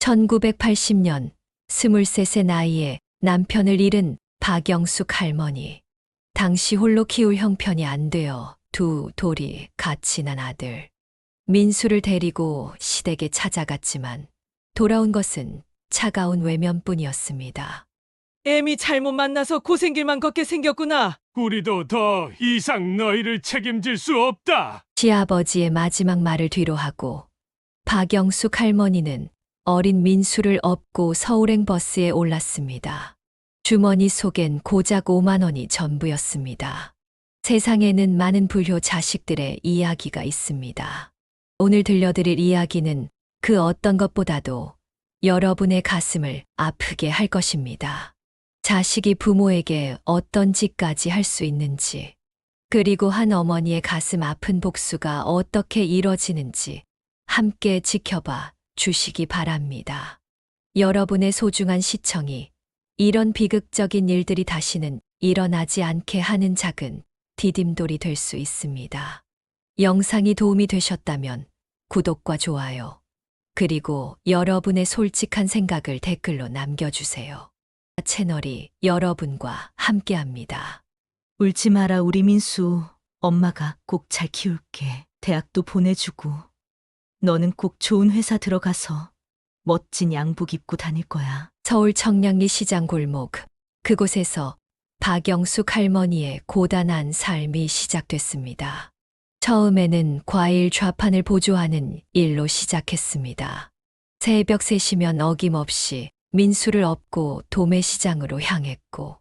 1980년 23세 나이에 남편을 잃은 박영숙 할머니. 당시 홀로 키울 형편이 안 되어 두 돌이 같이 난 아들 민수를 데리고 시댁에 찾아갔지만 돌아온 것은 차가운 외면뿐이었습니다. 애미 잘못 만나서 고생길만 걷게 생겼구나. 우리도 더 이상 너희를 책임질 수 없다. 시아버지의 마지막 말을 뒤로하고 박영숙 할머니는 어린 민수를 업고 서울행 버스에 올랐습니다. 주머니 속엔 고작 5만 원이 전부였습니다. 세상에는 많은 불효 자식들의 이야기가 있습니다. 오늘 들려드릴 이야기는 그 어떤 것보다도 여러분의 가슴을 아프게 할 것입니다. 자식이 부모에게 어떤 짓까지 할 수 있는지, 그리고 한 어머니의 가슴 아픈 복수가 어떻게 이뤄지는지 함께 지켜봐 주시기 바랍니다. 여러분의 소중한 시청이 이런 비극적인 일들이 다시는 일어나지 않게 하는 작은 디딤돌이 될 수 있습니다. 영상이 도움이 되셨다면 구독과 좋아요, 그리고 여러분의 솔직한 생각을 댓글로 남겨주세요. 채널이 여러분과 함께합니다. 울지 마라 우리 민수. 엄마가 꼭 잘 키울게. 대학도 보내주고 너는 꼭 좋은 회사 들어가서 멋진 양복 입고 다닐 거야. 서울 청량리 시장 골목, 그곳에서 박영숙 할머니의 고단한 삶이 시작됐습니다. 처음에는 과일 좌판을 보조하는 일로 시작했습니다. 새벽 3시면 어김없이 민수를 업고 도매시장으로 향했고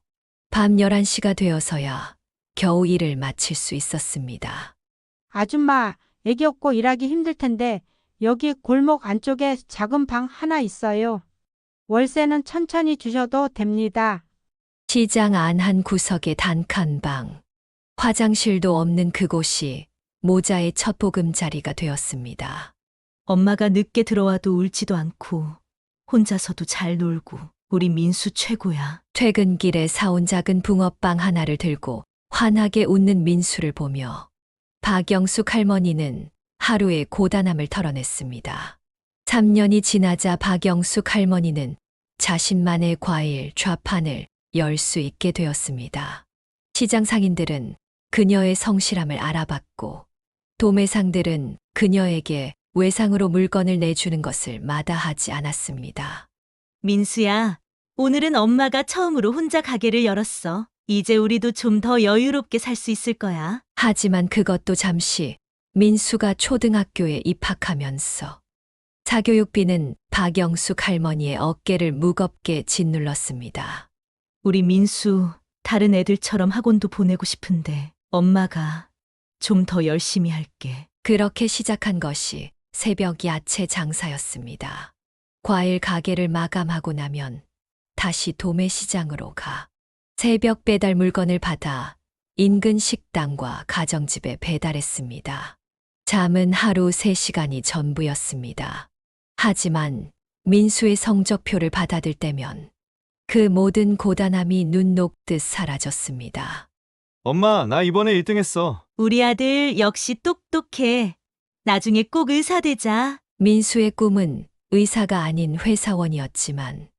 밤 11시가 되어서야 겨우 일을 마칠 수 있었습니다. 아줌마, 애기 업고 일하기 힘들 텐데 여기 골목 안쪽에 작은 방 하나 있어요. 월세는 천천히 주셔도 됩니다. 시장 안 한 구석의 단칸방, 화장실도 없는 그곳이 모자의 첫 보금자리가 되었습니다. 엄마가 늦게 들어와도 울지도 않고 혼자서도 잘 놀고 우리 민수 최고야. 퇴근길에 사온 작은 붕어빵 하나를 들고 환하게 웃는 민수를 보며 박영숙 할머니는 하루의 고단함을 털어냈습니다. 3년이 지나자 박영숙 할머니는 자신만의 과일 좌판을 열 수 있게 되었습니다. 시장 상인들은 그녀의 성실함을 알아봤고 도매상들은 그녀에게 외상으로 물건을 내주는 것을 마다하지 않았습니다. 민수야, 오늘은 엄마가 처음으로 혼자 가게를 열었어. 이제 우리도 좀 더 여유롭게 살 수 있을 거야. 하지만 그것도 잠시. 민수가 초등학교에 입학하면서 사교육비는 박영숙 할머니의 어깨를 무겁게 짓눌렀습니다. 우리 민수 다른 애들처럼 학원도 보내고 싶은데 엄마가 좀 더 열심히 할게. 그렇게 시작한 것이 새벽 야채 장사였습니다. 과일 가게를 마감하고 나면 다시 도매시장으로 가 새벽 배달 물건을 받아 인근 식당과 가정집에 배달했습니다. 잠은 하루 3시간이 전부였습니다. 하지만 민수의 성적표를 받아들 때면 그 모든 고단함이 눈 녹듯 사라졌습니다. 엄마, 나 이번에 1등 했어. 우리 아들 역시 똑똑해. 나중에 꼭 의사 되자. 민수의 꿈은 의사가 아닌 회사원이었지만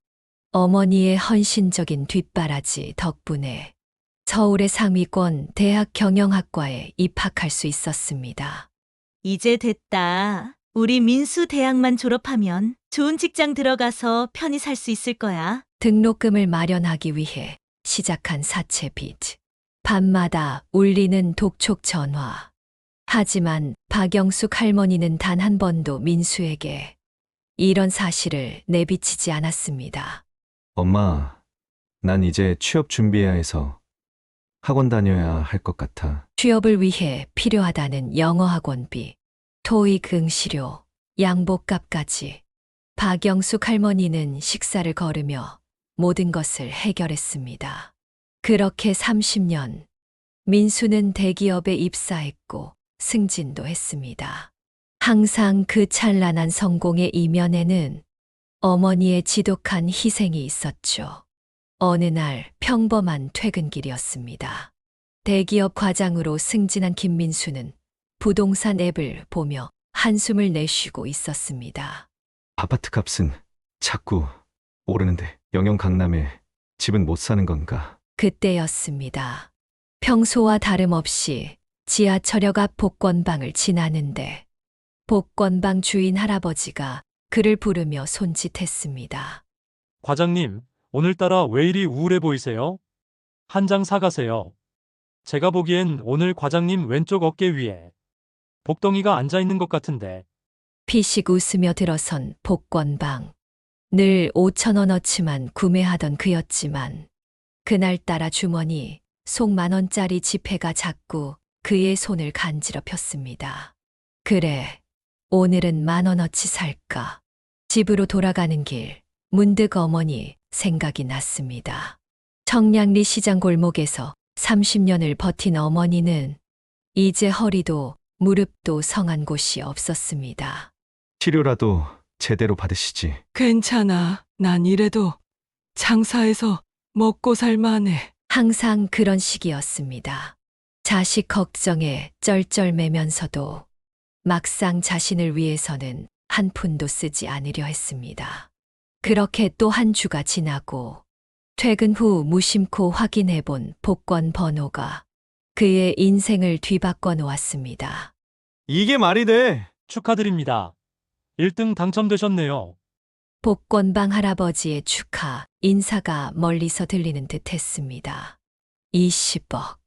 어머니의 헌신적인 뒷바라지 덕분에 서울의 상위권 대학 경영학과에 입학할 수 있었습니다. 이제 됐다. 우리 민수 대학만 졸업하면 좋은 직장 들어가서 편히 살 수 있을 거야. 등록금을 마련하기 위해 시작한 사채 빚. 밤마다 울리는 독촉 전화. 하지만 박영숙 할머니는 단 한 번도 민수에게 이런 사실을 내비치지 않았습니다. 엄마, 난 이제 취업 준비해야 해서 학원 다녀야 할 것 같아. 취업을 위해 필요하다는 영어 학원비, 토익 응시료, 양복값까지 박영숙 할머니는 식사를 거르며 모든 것을 해결했습니다. 그렇게 30년, 민수는 대기업에 입사했고 승진도 했습니다. 항상 그 찬란한 성공의 이면에는 어머니의 지독한 희생이 있었죠. 어느 날 평범한 퇴근길이었습니다. 대기업 과장으로 승진한 김민수는 부동산 앱을 보며 한숨을 내쉬고 있었습니다. 아파트 값은 자꾸 오르는데 영영 강남에 집은 못 사는 건가? 그때였습니다. 평소와 다름없이 지하철역 앞 복권방을 지나는데 복권방 주인 할아버지가 그를 부르며 손짓했습니다. 과장님, 오늘따라 왜 이리 우울해 보이세요? 한 장 사가세요. 제가 보기엔 오늘 과장님 왼쪽 어깨 위에 복덩이가 앉아 있는 것 같은데. 피식 웃으며 들어선 복권방. 늘 5,000원어치만 구매하던 그였지만 그날따라 주머니 속 10,000원짜리 지폐가 자꾸 그의 손을 간지러 폈습니다. 그래, 오늘은 10,000원어치 살까? 집으로 돌아가는 길, 문득 어머니 생각이 났습니다. 청량리 시장 골목에서 30년을 버틴 어머니는 이제 허리도 무릎도 성한 곳이 없었습니다. 치료라도 제대로 받으시지. 괜찮아. 난 이래도 장사해서 먹고 살만해. 항상 그런 시기였습니다. 자식 걱정에 쩔쩔매면서도 막상 자신을 위해서는 한 푼도 쓰지 않으려 했습니다. 그렇게 또 한 주가 지나고 퇴근 후 무심코 확인해 본 복권 번호가 그의 인생을 뒤바꿔 놓았습니다. 이게 말이 돼. 축하드립니다. 1등 당첨되셨네요. 복권방 할아버지의 축하 인사가 멀리서 들리는 듯 했습니다. 20억.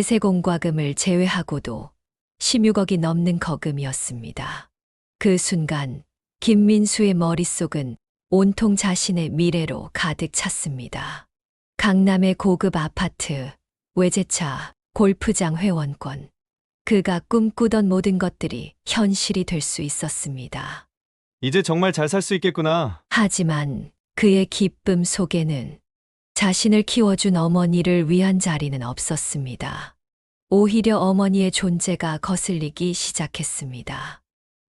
제세공과금을 제외하고도 16억이 넘는 거금이었습니다. 그 순간 김민수의 머릿속은 온통 자신의 미래로 가득 찼습니다. 강남의 고급 아파트, 외제차, 골프장 회원권. 그가 꿈꾸던 모든 것들이 현실이 될 수 있었습니다. 이제 정말 잘 살 수 있겠구나. 하지만 그의 기쁨 속에는 자신을 키워준 어머니를 위한 자리는 없었습니다. 오히려 어머니의 존재가 거슬리기 시작했습니다.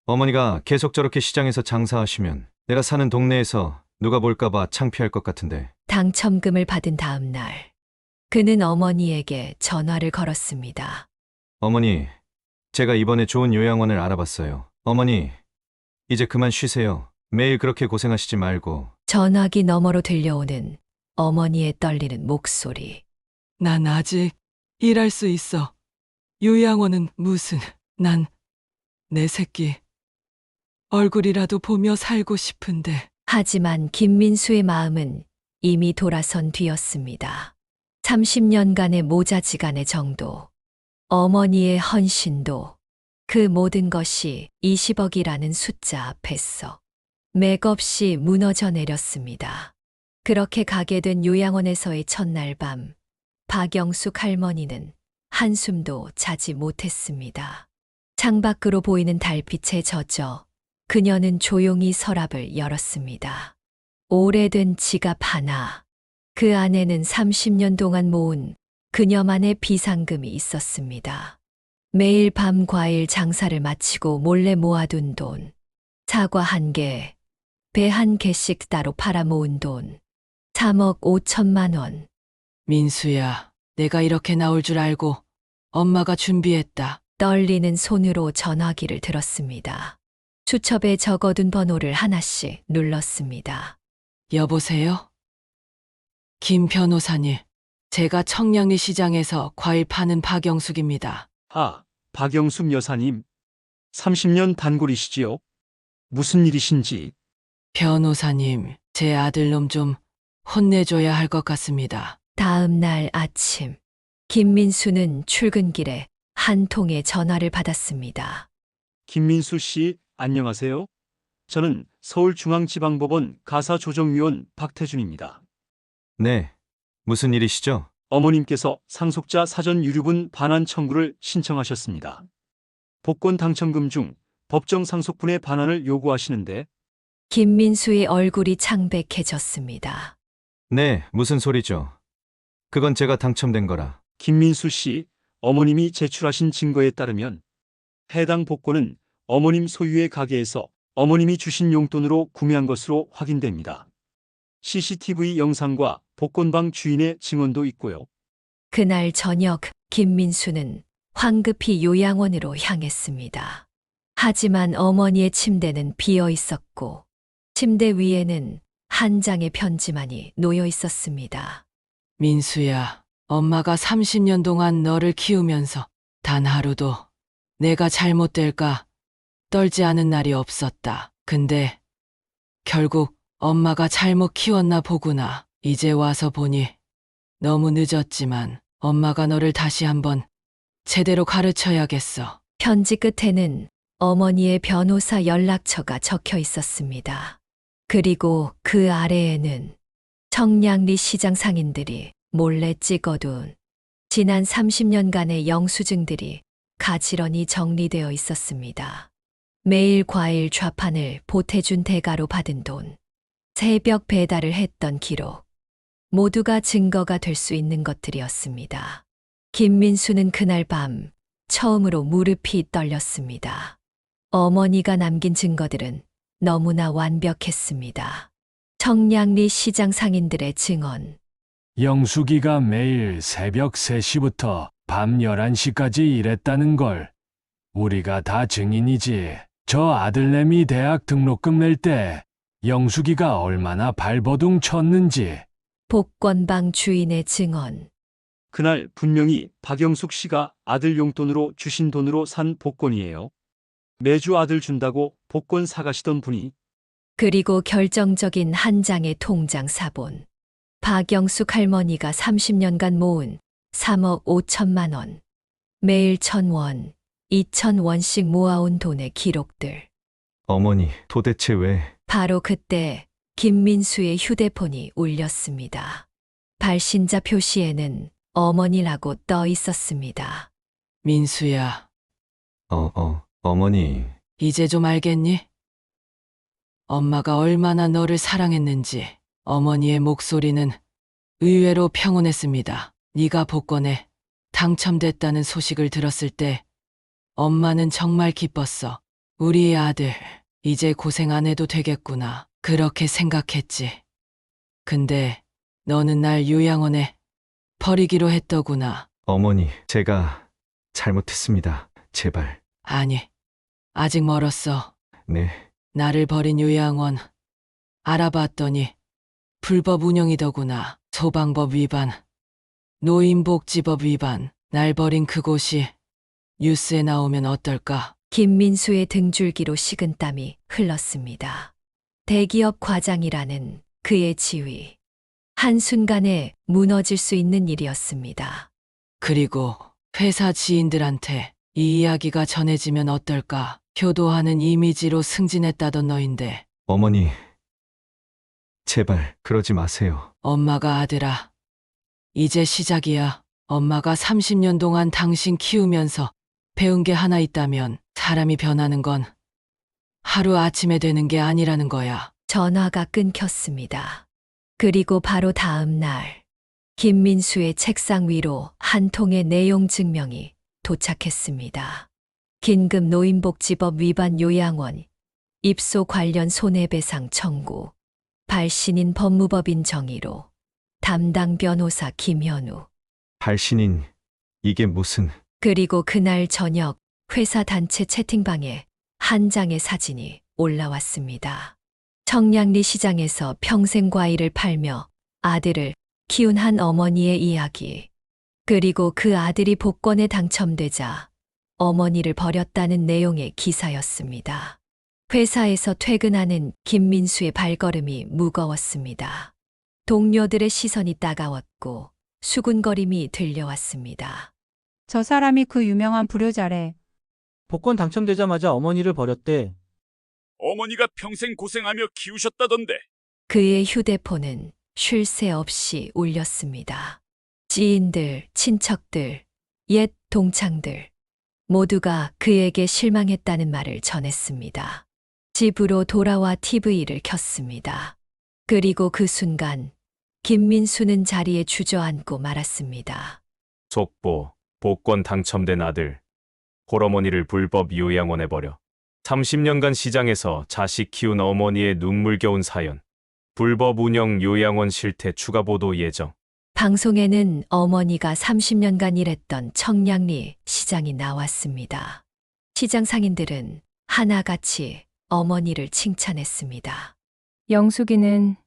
어머니가 계속 저렇게 시장에서 장사하시면 내가 사는 동네에서 누가 볼까봐 창피할 것 같은데. 당첨금을 받은 다음 날, 그는 어머니에게 전화를 걸었습니다. 어머니, 제가 이번에 좋은 요양원을 알아봤어요. 어머니, 이제 그만 쉬세요. 매일 그렇게 고생하시지 말고. 전화기 너머로 들려오는 어머니의 떨리는 목소리. 난 아직 일할 수 있어. 요양원은 무슨, 난 내 새끼 얼굴이라도 보며 살고 싶은데. 하지만 김민수의 마음은 이미 돌아선 뒤였습니다. 30년간의 모자지간의 정도, 어머니의 헌신도, 그 모든 것이 20억이라는 숫자 앞에서 맥없이 무너져 내렸습니다. 그렇게 가게 된 요양원에서의 첫날 밤, 박영숙 할머니는 한숨도 자지 못했습니다. 창밖으로 보이는 달빛에 젖어 그녀는 조용히 서랍을 열었습니다. 오래된 지갑 하나, 그 안에는 30년 동안 모은 그녀만의 비상금이 있었습니다. 매일 밤 과일 장사를 마치고 몰래 모아둔 돈, 사과 1개, 배 1개씩 따로 팔아 모은 돈, 3억 5천만 원. 민수야, 내가 이렇게 나올 줄 알고 엄마가 준비했다. 떨리는 손으로 전화기를 들었습니다. 수첩에 적어둔 번호를 하나씩 눌렀습니다. 여보세요? 김 변호사님, 제가 청량리 시장에서 과일 파는 박영숙입니다. 아, 박영숙 여사님. 30년 단골이시지요? 무슨 일이신지. 변호사님, 제 아들놈 좀 혼내줘야 할 것 같습니다. 다음 날 아침, 김민수는 출근길에 한 통의 전화를 받았습니다. 김민수 씨, 안녕하세요. 저는 서울중앙지방법원 가사조정위원 박태준입니다. 네, 무슨 일이시죠? 어머님께서 상속자 사전 유류분 반환 청구를 신청하셨습니다. 복권 당첨금 중 법정 상속분의 반환을 요구하시는데. 김민수의 얼굴이 창백해졌습니다. 네, 무슨 소리죠? 그건 제가 당첨된 거라. 김민수 씨, 어머님이 제출하신 증거에 따르면 해당 복권은 어머님 소유의 가게에서 어머님이 주신 용돈으로 구매한 것으로 확인됩니다. CCTV 영상과 복권방 주인의 증언도 있고요. 그날 저녁 김민수는 황급히 요양원으로 향했습니다. 하지만 어머니의 침대는 비어 있었고 침대 위에는 한 장의 편지만이 놓여 있었습니다. 민수야, 엄마가 30년 동안 너를 키우면서 단 하루도 내가 잘못될까 떨지 않은 날이 없었다. 근데 결국 엄마가 잘못 키웠나 보구나. 이제 와서 보니 너무 늦었지만 엄마가 너를 다시 한번 제대로 가르쳐야겠어. 편지 끝에는 어머니의 변호사 연락처가 적혀 있었습니다. 그리고 그 아래에는 청량리 시장 상인들이 몰래 찍어둔 지난 30년간의 영수증들이 가지런히 정리되어 있었습니다. 매일 과일 좌판을 보태준 대가로 받은 돈, 새벽 배달을 했던 기록, 모두가 증거가 될 수 있는 것들이었습니다. 김민수는 그날 밤 처음으로 무릎이 떨렸습니다. 어머니가 남긴 증거들은 너무나 완벽했습니다. 청량리 시장 상인들의 증언, 영숙이가 매일 새벽 3시부터 밤 11시까지 일했다는 걸 우리가 다 증인이지. 저 아들내미 대학 등록금 낼 때 영숙이가 얼마나 발버둥 쳤는지. 복권방 주인의 증언, 그날 분명히 박영숙 씨가 아들 용돈으로 주신 돈으로 산 복권이에요. 매주 아들 준다고 복권 사가시던 분이 그리고 결정적인 한 장의 통장 사본. 박영숙 할머니가 30년간 모은 3억 5천만 원, 매일 1,000원, 2,000원씩 모아온 돈의 기록들. 어머니, 도대체 왜? 바로 그때 김민수의 휴대폰이 울렸습니다. 발신자 표시에는 어머니라고 떠 있었습니다. 민수야, 어머니. 이제 좀 알겠니? 엄마가 얼마나 너를 사랑했는지. 어머니의 목소리는 의외로 평온했습니다. 네가 복권에 당첨됐다는 소식을 들었을 때 엄마는 정말 기뻤어. 우리 아들, 이제 고생 안 해도 되겠구나. 그렇게 생각했지. 근데 너는 날 요양원에 버리기로 했더구나. 어머니, 제가 잘못했습니다. 제발. 아니, 아직 멀었어. 네. 나를 버린 요양원 알아봤더니 불법 운영이더구나. 소방법 위반, 노인복지법 위반. 날 버린 그곳이 뉴스에 나오면 어떨까? 김민수의 등줄기로 식은땀이 흘렀습니다. 대기업 과장이라는 그의 지위. 한순간에 무너질 수 있는 일이었습니다. 그리고 회사 지인들한테 이 이야기가 전해지면 어떨까? 효도하는 이미지로 승진했다던 너인데. 어머니, 제발 그러지 마세요. 엄마가 아들아, 이제 시작이야. 엄마가 30년 동안 당신 키우면서 배운 게 하나 있다면 사람이 변하는 건 하루아침에 되는 게 아니라는 거야. 전화가 끊겼습니다. 그리고 바로 다음 날, 김민수의 책상 위로 한 통의 내용 증명이 도착했습니다. 긴급 노인복지법 위반 요양원, 입소 관련 손해배상 청구, 발신인 법무법인 정의로, 담당 변호사 김현우. 발신인, 이게 무슨... 그리고 그날 저녁 회사 단체 채팅방에 한 장의 사진이 올라왔습니다. 청량리 시장에서 평생 과일을 팔며 아들을 키운 한 어머니의 이야기. 그리고 그 아들이 복권에 당첨되자 어머니를 버렸다는 내용의 기사였습니다. 회사에서 퇴근하는 김민수의 발걸음이 무거웠습니다. 동료들의 시선이 따가웠고 수군거림이 들려왔습니다. 저 사람이 그 유명한 불효자래. 복권 당첨되자마자 어머니를 버렸대. 어머니가 평생 고생하며 키우셨다던데. 그의 휴대폰은 쉴 새 없이 울렸습니다. 지인들, 친척들, 옛 동창들 모두가 그에게 실망했다는 말을 전했습니다. 집으로 돌아와 TV를 켰습니다. 그리고 그 순간 김민수는 자리에 주저앉고 말았습니다. 속보, 복권 당첨된 아들, 홀어머니를 불법 요양원에 버려 30년간 시장에서 자식 키운 어머니의 눈물겨운 사연, 불법 운영 요양원 실태 추가 보도 예정. 방송에는 어머니가 30년간 일했던 청량리 시장이 나왔습니다. 시장 상인들은 하나같이 어머니를 칭찬했습니다. 영숙이는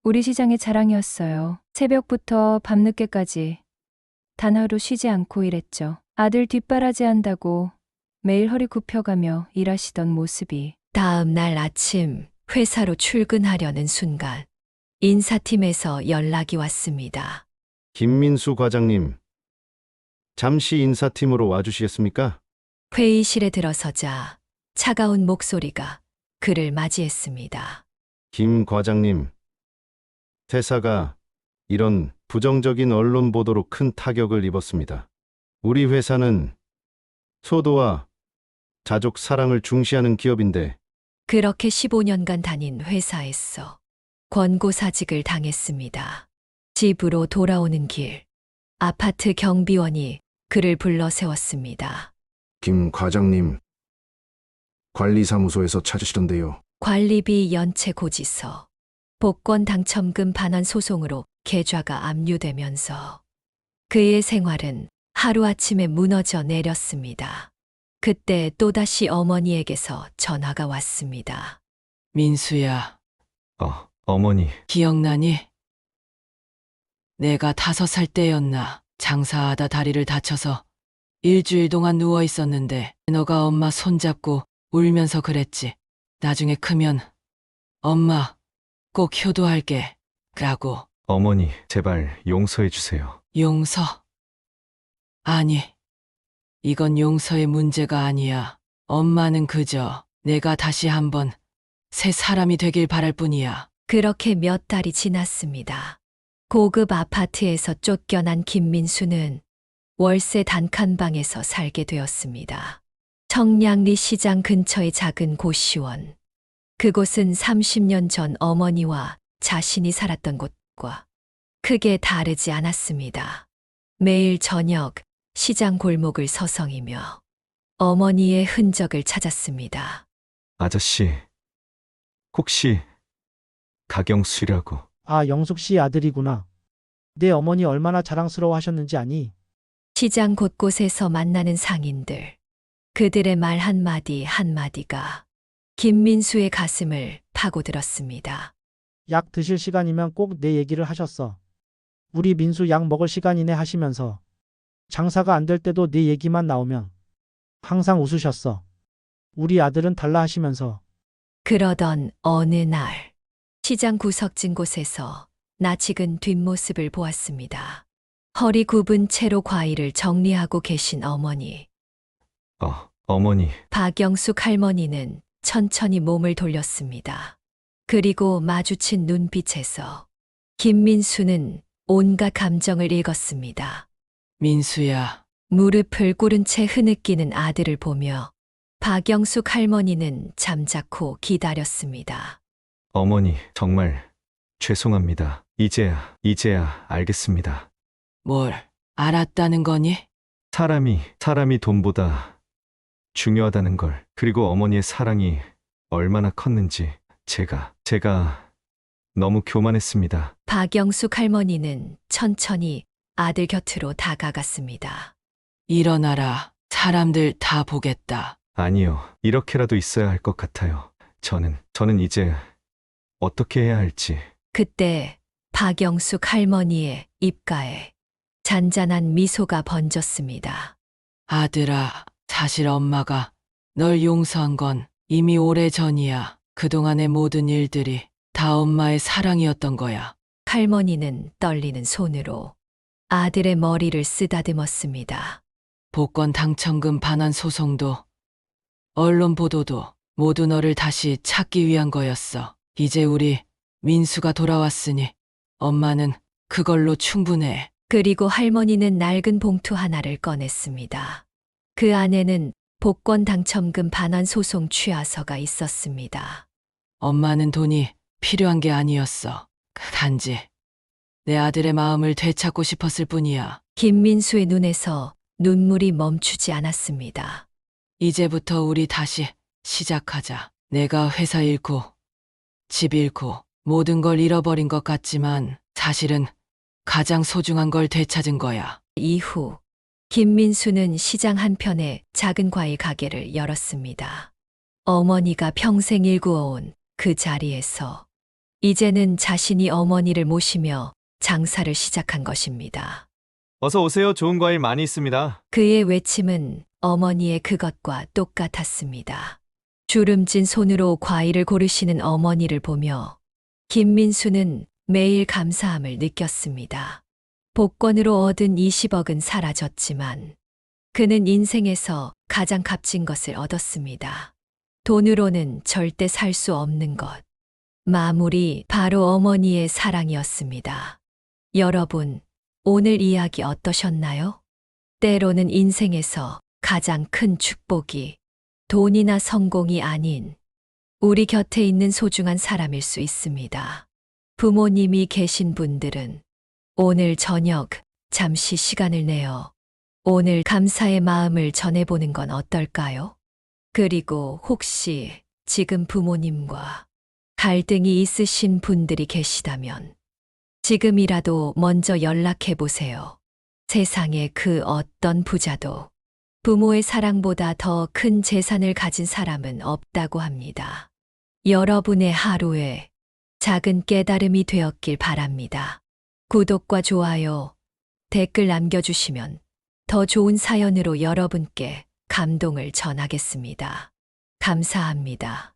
우리 시장의 자랑이었어요. 새벽부터 밤늦게까지 단 하루 쉬지 않고 일했죠. 아들 뒷바라지 한다고 매일 허리 굽혀가며 일하시던 모습이 다음 날 아침 회사로 출근하려는 순간 인사팀에서 연락이 왔습니다. 김민수 과장님, 잠시 인사팀으로 와주시겠습니까? 회의실에 들어서자 차가운 목소리가 그를 맞이했습니다. 김 과장님, 퇴사가 이런 부정적인 언론 보도로 큰 타격을 입었습니다. 우리 회사는 소도와 자족 사랑을 중시하는 기업인데 그렇게 15년간 다닌 회사에서 권고사직을 당했습니다. 집으로 돌아오는 길, 아파트 경비원이 그를 불러 세웠습니다. 김 과장님, 관리사무소에서 찾으시던데요. 관리비 연체 고지서, 복권 당첨금 반환 소송으로 계좌가 압류되면서 그의 생활은 하루아침에 무너져 내렸습니다. 그때 또다시 어머니에게서 전화가 왔습니다. 민수야, 어머니. 기억나니? 내가 5살 때였나 장사하다 다리를 다쳐서 일주일 동안 누워 있었는데 너가 엄마 손잡고 울면서 그랬지. 나중에 크면 엄마 꼭 효도할게. 라고. 어머니, 제발 용서해 주세요. 용서? 아니, 이건 용서의 문제가 아니야. 엄마는 그저 내가 다시 한번 새 사람이 되길 바랄 뿐이야. 그렇게 몇 달이 지났습니다. 고급 아파트에서 쫓겨난 김민수는 월세 단칸방에서 살게 되었습니다. 청량리 시장 근처의 작은 고시원. 그곳은 30년 전 어머니와 자신이 살았던 곳과 크게 다르지 않았습니다. 매일 저녁 시장 골목을 서성이며 어머니의 흔적을 찾았습니다. 아저씨, 혹시 가경수라고. 아, 영숙 씨 아들이구나. 내 어머니 얼마나 자랑스러워 하셨는지 아니? 시장 곳곳에서 만나는 상인들. 그들의 말 한마디 한마디가 김민수의 가슴을 파고들었습니다. 약 드실 시간이면 꼭 내 얘기를 하셨어. 우리 민수 약 먹을 시간이네 하시면서 장사가 안 될 때도 네 얘기만 나오면 항상 웃으셨어. 우리 아들은 달라 하시면서. 그러던 어느 날 시장 구석진 곳에서 낯익은 뒷모습을 보았습니다. 허리 굽은 채로 과일을 정리하고 계신 어머니. 어머니. 박영숙 할머니는 천천히 몸을 돌렸습니다. 그리고 마주친 눈빛에서 김민수는 온갖 감정을 읽었습니다. 민수야. 무릎을 꿇은 채 흐느끼는 아들을 보며 박영숙 할머니는 잠자코 기다렸습니다. 어머니, 정말 죄송합니다. 이제야 알겠습니다. 뭘 알았다는 거니? 사람이 돈보다 중요하다는 걸, 그리고 어머니의 사랑이 얼마나 컸는지 제가 너무 교만했습니다. 박영숙 할머니는 천천히 아들 곁으로 다가갔습니다. 일어나라. 사람들 다 보겠다. 아니요, 이렇게라도 있어야 할 것 같아요. 저는 이제 어떻게 해야 할지. 그때 박영숙 할머니의 입가에 잔잔한 미소가 번졌습니다. 아들아, 사실 엄마가 널 용서한 건 이미 오래전이야. 그동안의 모든 일들이 다 엄마의 사랑이었던 거야. 할머니는 떨리는 손으로 아들의 머리를 쓰다듬었습니다. 복권 당첨금 반환 소송도 언론 보도도 모두 너를 다시 찾기 위한 거였어. 이제 우리 민수가 돌아왔으니 엄마는 그걸로 충분해. 그리고 할머니는 낡은 봉투 하나를 꺼냈습니다. 그 안에는 복권 당첨금 반환 소송 취하서가 있었습니다. 엄마는 돈이 필요한 게 아니었어. 단지 내 아들의 마음을 되찾고 싶었을 뿐이야. 김민수의 눈에서 눈물이 멈추지 않았습니다. 이제부터 우리 다시 시작하자. 내가 회사 잃고 집 잃고 모든 걸 잃어버린 것 같지만 사실은 가장 소중한 걸 되찾은 거야. 이후 김민수는 시장 한편에 작은 과일 가게를 열었습니다. 어머니가 평생 일구어온 그 자리에서 이제는 자신이 어머니를 모시며 장사를 시작한 것입니다. 어서 오세요. 좋은 과일 많이 있습니다. 그의 외침은 어머니의 그것과 똑같았습니다. 주름진 손으로 과일을 고르시는 어머니를 보며 김민수는 매일 감사함을 느꼈습니다. 복권으로 얻은 20억은 사라졌지만 그는 인생에서 가장 값진 것을 얻었습니다. 돈으로는 절대 살 수 없는 것. 마무리 바로 어머니의 사랑이었습니다. 여러분, 오늘 이야기 어떠셨나요? 때로는 인생에서 가장 큰 축복이 돈이나 성공이 아닌 우리 곁에 있는 소중한 사람일 수 있습니다. 부모님이 계신 분들은 오늘 저녁 잠시 시간을 내어 오늘 감사의 마음을 전해보는 건 어떨까요? 그리고 혹시 지금 부모님과 갈등이 있으신 분들이 계시다면 지금이라도 먼저 연락해 보세요. 세상에 그 어떤 부자도 부모의 사랑보다 더 큰 재산을 가진 사람은 없다고 합니다. 여러분의 하루에 작은 깨달음이 되었길 바랍니다. 구독과 좋아요, 댓글 남겨주시면 더 좋은 사연으로 여러분께 감동을 전하겠습니다. 감사합니다.